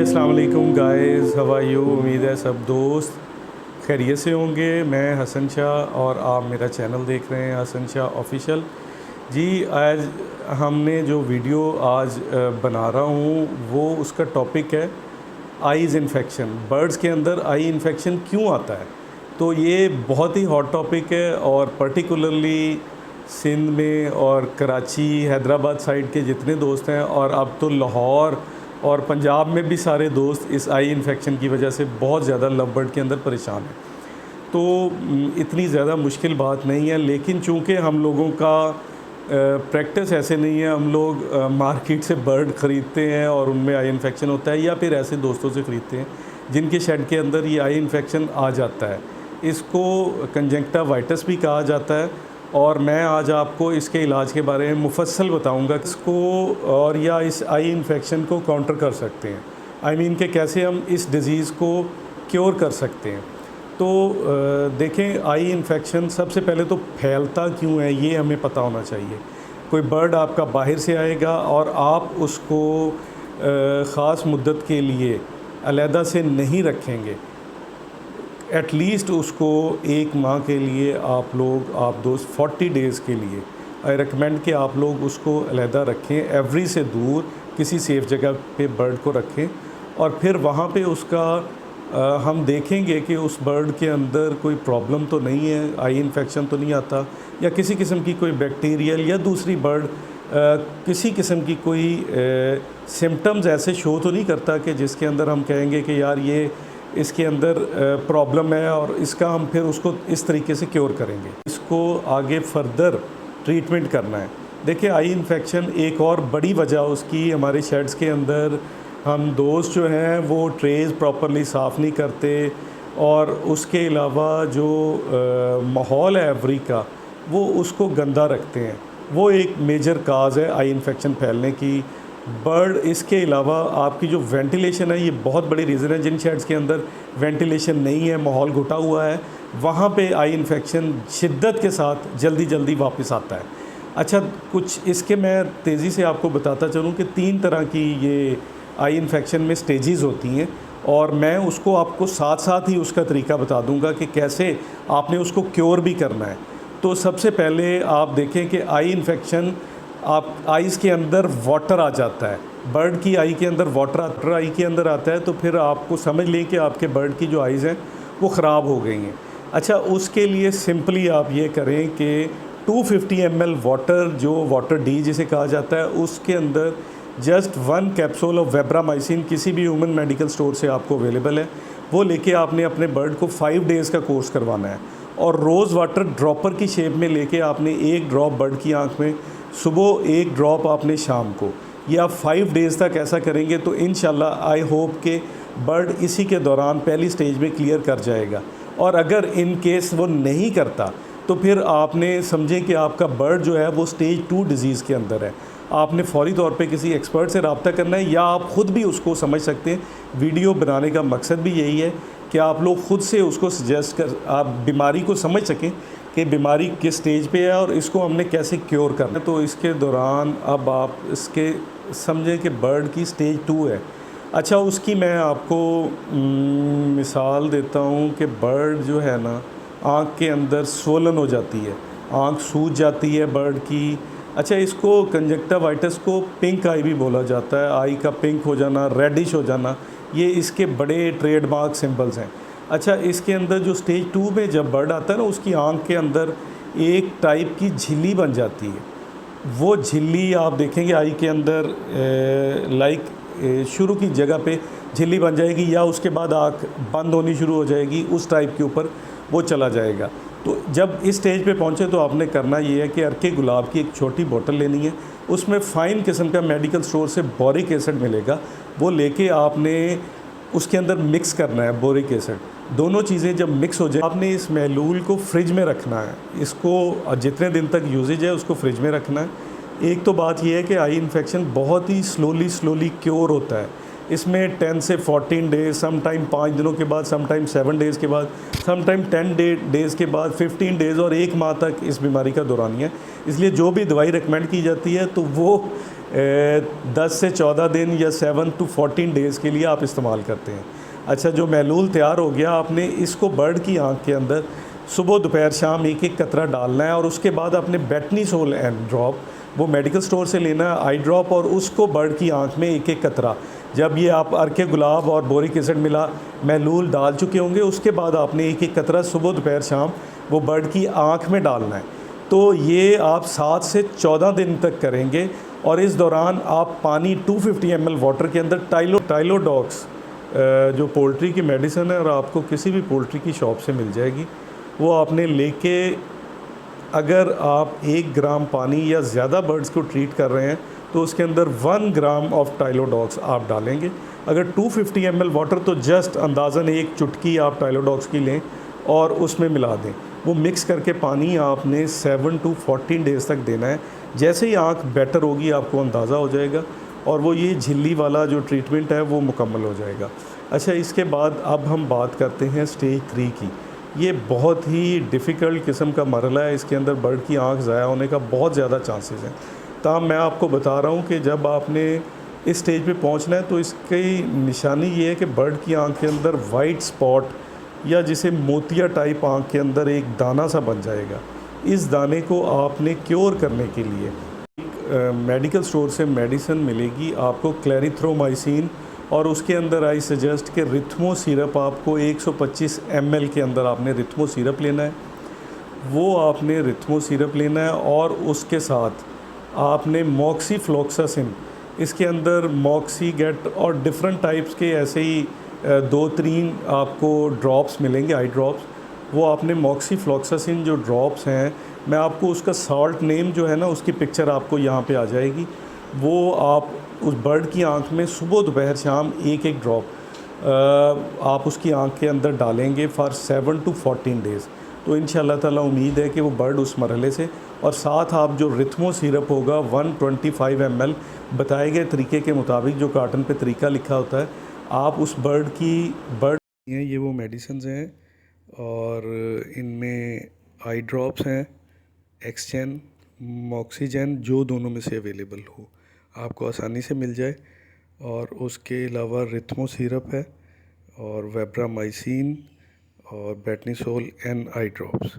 अस्सलाम वालेकुम guys, how are you. उम्मीद है सब दोस्त खैरियत से होंगे। मैं हसन शाह और आप मेरा चैनल देख रहे हैं हसन शाह ऑफिशियल। जी, आज हमने जो वीडियो आज बना रहा हूँ वो उसका टॉपिक है आइज़ इन्फेक्शन। बर्ड्स के अंदर आई इन्फेक्शन क्यों आता है। तो ये बहुत ही हॉट टॉपिक है और पर्टिकुलरली सिंध में और कराची हैदराबाद साइड के जितने दोस्त हैं, और अब तो लाहौर और पंजाब में भी सारे दोस्त इस आई इन्फेक्शन की वजह से बहुत ज़्यादा लव बर्ड के अंदर परेशान हैं। तो इतनी ज़्यादा मुश्किल बात नहीं है, लेकिन चूँकि हम लोगों का प्रैक्टिस ऐसे नहीं है, हम लोग मार्केट से बर्ड ख़रीदते हैं और उनमें आई इन्फेक्शन होता है, या फिर ऐसे दोस्तों से ख़रीदते हैं जिनके शेड के अंदर ये आई इन्फेक्शन आ जाता है। इसको कंजंक्टिवाइटिस भी कहा जाता है, और मैं आज आपको इसके इलाज के बारे में मुफस्सल बताऊंगा इसको, और या इस आई इन्फेक्शन को काउंटर कर सकते हैं। आई मीन कि कैसे हम इस डिज़ीज़ को क्योर कर सकते हैं। तो देखें, आई इन्फेक्शन सबसे पहले तो फैलता क्यों है ये हमें पता होना चाहिए। कोई बर्ड आपका बाहर से आएगा और आप उसको ख़ास मुद्दत के लिए अलहदा से नहीं रखेंगे, एटलीस्ट उसको एक माह के लिए आप दोस्त 40 डेज़ के लिए आई रिकमेंड कि आप लोग उसको अलहदा रखें, एवरी से दूर किसी सेफ़ जगह पे बर्ड को रखें। और फिर वहाँ पे उसका हम देखेंगे कि उस बर्ड के अंदर कोई प्रॉब्लम तो नहीं है, आई इन्फेक्शन तो नहीं आता, या किसी किस्म की कोई बैक्टीरियल या दूसरी बर्ड किसी किस्म की कोई सिम्टम्स ऐसे शो तो नहीं करता कि जिसके अंदर हम कहेंगे कि यार ये इसके अंदर प्रॉब्लम है और इसका हम फिर उसको इस तरीके से क्योर करेंगे। इसको आगे फर्दर ट्रीटमेंट करना है। देखिए, आई इन्फेक्शन एक और बड़ी वजह उसकी, हमारे शेड्स के अंदर हम दोस्त जो हैं वो ट्रेज़ प्रॉपरली साफ़ नहीं करते, और उसके अलावा जो माहौल है एवरी का वो उसको गंदा रखते हैं। वो एक मेजर काज़ है आई इन्फेक्शन फैलने की। बर्ड, इसके अलावा आपकी जो वेंटिलेशन है, ये बहुत बड़ी रीज़न है। जिन शेड्स के अंदर वेंटिलेशन नहीं है, माहौल घुटा हुआ है, वहाँ पे आई इन्फेक्शन शिद्दत के साथ जल्दी जल्दी वापस आता है। अच्छा, कुछ इसके मैं तेज़ी से आपको बताता चलूँ कि 3 तरह की ये आई इन्फेक्शन में स्टेजेस होती हैं, और मैं उसको आपको साथ साथ ही उसका तरीका बता दूँगा कि कैसे आपने उसको क्योर भी करना है। तो सबसे पहले आप देखें कि आई इन्फेक्शन, आप आइज़ के अंदर वाटर आ जाता है, बर्ड की आई के अंदर वाटर आई के अंदर आता है, तो फिर आपको समझ लें कि आपके बर्ड की जो आइज़ हैं वो ख़राब हो गई हैं। अच्छा, उसके लिए सिंपली आप ये करें कि 250 ml वाटर, जो वाटर डी जिसे कहा जाता है, उसके अंदर जस्ट 1 कैप्सूल ऑफ वेब्रामाइसिन किसी भी ह्यूमन मेडिकल स्टोर से आपको अवेलेबल है, वो लेके आपने अपने बर्ड को 5 डेज़ का कोर्स करवाना है। और रोज़ वाटर ड्रॉपर की शेप में लेके आपने 1 ड्रॉप बर्ड की आँख में, सुबह 1 ड्रॉप आपने शाम को, ये आप 5 डेज़ तक ऐसा करेंगे तो इंशाल्लाह आई होप के बर्ड इसी के दौरान पहली स्टेज में क्लियर कर जाएगा। और अगर इन केस वो नहीं करता तो फिर आपने समझें कि आपका बर्ड जो है वो स्टेज 2 डिज़ीज़ के अंदर है। आपने फ़ौरी तौर पे किसी एक्सपर्ट से रब्ता करना है, या आप ख़ुद भी उसको समझ सकते हैं। वीडियो बनाने का मकसद भी यही है कि आप लोग ख़ुद से उसको सजेस्ट कर, आप बीमारी को समझ सकें कि बीमारी किस स्टेज पे है और इसको हमने कैसे क्योर करना है। तो इसके दौरान अब आप इसके समझें कि बर्ड की स्टेज 2 है। अच्छा, उसकी मैं आपको मिसाल देता हूँ कि बर्ड जो है ना, आँख के अंदर स्वोलन हो जाती है, आँख सूज जाती है बर्ड की। अच्छा, इसको कंजंक्टिवाइटिस को पिंक आई भी बोला जाता है। आई का पिंक हो जाना, रेडिश हो जाना, ये इसके बड़े ट्रेडमार्क सिंबल्स हैं। अच्छा, इसके अंदर जो स्टेज 2 में जब बर्ड आता है ना, उसकी आँख के अंदर एक टाइप की झिल्ली बन जाती है। वो झिल्ली आप देखेंगे आई के अंदर शुरू की जगह पे झिल्ली बन जाएगी, या उसके बाद आँख बंद होनी शुरू हो जाएगी, उस टाइप के ऊपर वो चला जाएगा। तो जब इस स्टेज पे पहुँचे तो आपने करना ये है कि अर्के गुलाब की एक छोटी बोतल लेनी है, उसमें फ़ाइन किस्म का मेडिकल स्टोर से बोरिक एसिड मिलेगा, वो लेके आपने उसके अंदर मिक्स करना है बोरिक एसिड। दोनों चीज़ें जब मिक्स हो जाए, आपने इस महलूल को फ्रिज में रखना है। इसको जितने दिन तक यूजेज है उसको फ्रिज में रखना है। एक तो बात यह है कि आई इन्फेक्शन बहुत ही स्लोली क्योर होता है। इसमें 10 से 14 डेज़, सम टाइम 5 दिनों के बाद, सम टाइम 7 डेज़ के बाद, सम टाइम 10 डेज़ के बाद, 15 डेज़ और 1 माह तक इस बीमारी का दौरानिया है। इसलिए जो भी दवाई रिकमेंड की जाती है तो वो 10 से 14 दिन या 7 to 14 डेज़ के लिए आप इस्तेमाल करते हैं। अच्छा, जो महलूल तैयार हो गया, आपने इसको बर्ड की आँख के अंदर सुबह दोपहर शाम एक एक कतरा डालना है, और उसके बाद आपने बेटनीसोल एंड ड्रॉप, वो मेडिकल स्टोर से लेना है, आई ड्रॉप, और उसको बर्ड की आँख में एक एक कतरा, जब ये आप अर्के गुलाब और बोरिक एसिड मिला महलूल डाल चुके होंगे, उसके बाद आपने एक एक कतरा सुबह दोपहर शाम वो बर्ड की आँख में डालना है। तो ये आप 7 से 14 दिन तक करेंगे, और इस दौरान आप पानी 250 ml वाटर के अंदर टाइलोडॉक्स जो पोल्ट्री की मेडिसिन है, और आपको किसी भी पोल्ट्री की शॉप से मिल जाएगी, वो आपने लेके, अगर आप 1 ग्राम पानी या ज़्यादा बर्ड्स को ट्रीट कर रहे हैं तो उसके अंदर 1 ग्राम ऑफ टाइलोडॉक्स आप डालेंगे। अगर 250 ml वाटर, तो जस्ट अंदाज़न एक चुटकी आप टाइलोडॉक्स की लें और उसमें मिला दें। वो मिक्स करके पानी आपने 7 to 14 डेज़ तक देना है। जैसे ही आँख बेटर होगी आपको अंदाज़ा हो जाएगा, और वो ये झिल्ली वाला जो ट्रीटमेंट है वो मुकम्मल हो जाएगा। अच्छा, इसके बाद अब हम बात करते हैं स्टेज 3 की। ये बहुत ही डिफ़िकल्ट किस्म का मरहला है, इसके अंदर बर्ड की आँख ज़ाया होने का बहुत ज़्यादा चांसेस हैं। तब मैं आपको बता रहा हूँ कि जब आपने इस स्टेज पे पहुँचना है तो इसकी निशानी ये है कि बर्ड की आँख के अंदर वाइट स्पॉट, या जिसे मोतिया टाइप आँख के अंदर एक दाना सा बन जाएगा। इस दाने को आपने क्योर करने के लिए मेडिकल स्टोर से मेडिसिन मिलेगी आपको, क्लैरिथ्रोमाइसिन, और उसके अंदर आई सजेस्ट कि रिथमो सिरप आपको 125 ml के अंदर आपने रिथमो सिरप लेना है। वो आपने रिथमो सिरप लेना है, और उसके साथ आपने मॉक्सीफ्लोक्सासिन, इसके अंदर मॉक्सी गेट और डिफरेंट टाइप्स के ऐसे ही 2-3 आपको ड्रॉप्स मिलेंगे, आई ड्रॉप्स। वो आपने मॉक्सीफ्लोक्सासिन जो ड्रॉप्स हैं, मैं आपको उसका सॉल्ट नेम जो है ना, उसकी पिक्चर आपको यहाँ पे आ जाएगी। वो आप उस बर्ड की आँख में सुबह दोपहर शाम एक एक ड्रॉप आप उसकी आँख के अंदर डालेंगे फॉर 7 to 14 डेज़। तो इंशाअल्लाह ताला उम्मीद है कि वो बर्ड उस मरहले से, और साथ आप जो रिथमो सिरप होगा 125 ml बताए गए तरीके के मुताबिक, जो कार्टन पे तरीका लिखा होता है, आप उस बर्ड ये वो मेडिसिन हैं, और इनमें आई ड्रॉप्स हैं, एक्सचेन, मॉक्सीजन, जो दोनों में से अवेलेबल हो आपको आसानी से मिल जाए। और उसके अलावा रिथमो सिरप है, और वेब्रामाइसिन, और बेटनीसोल एंड आई ड्रॉप्स।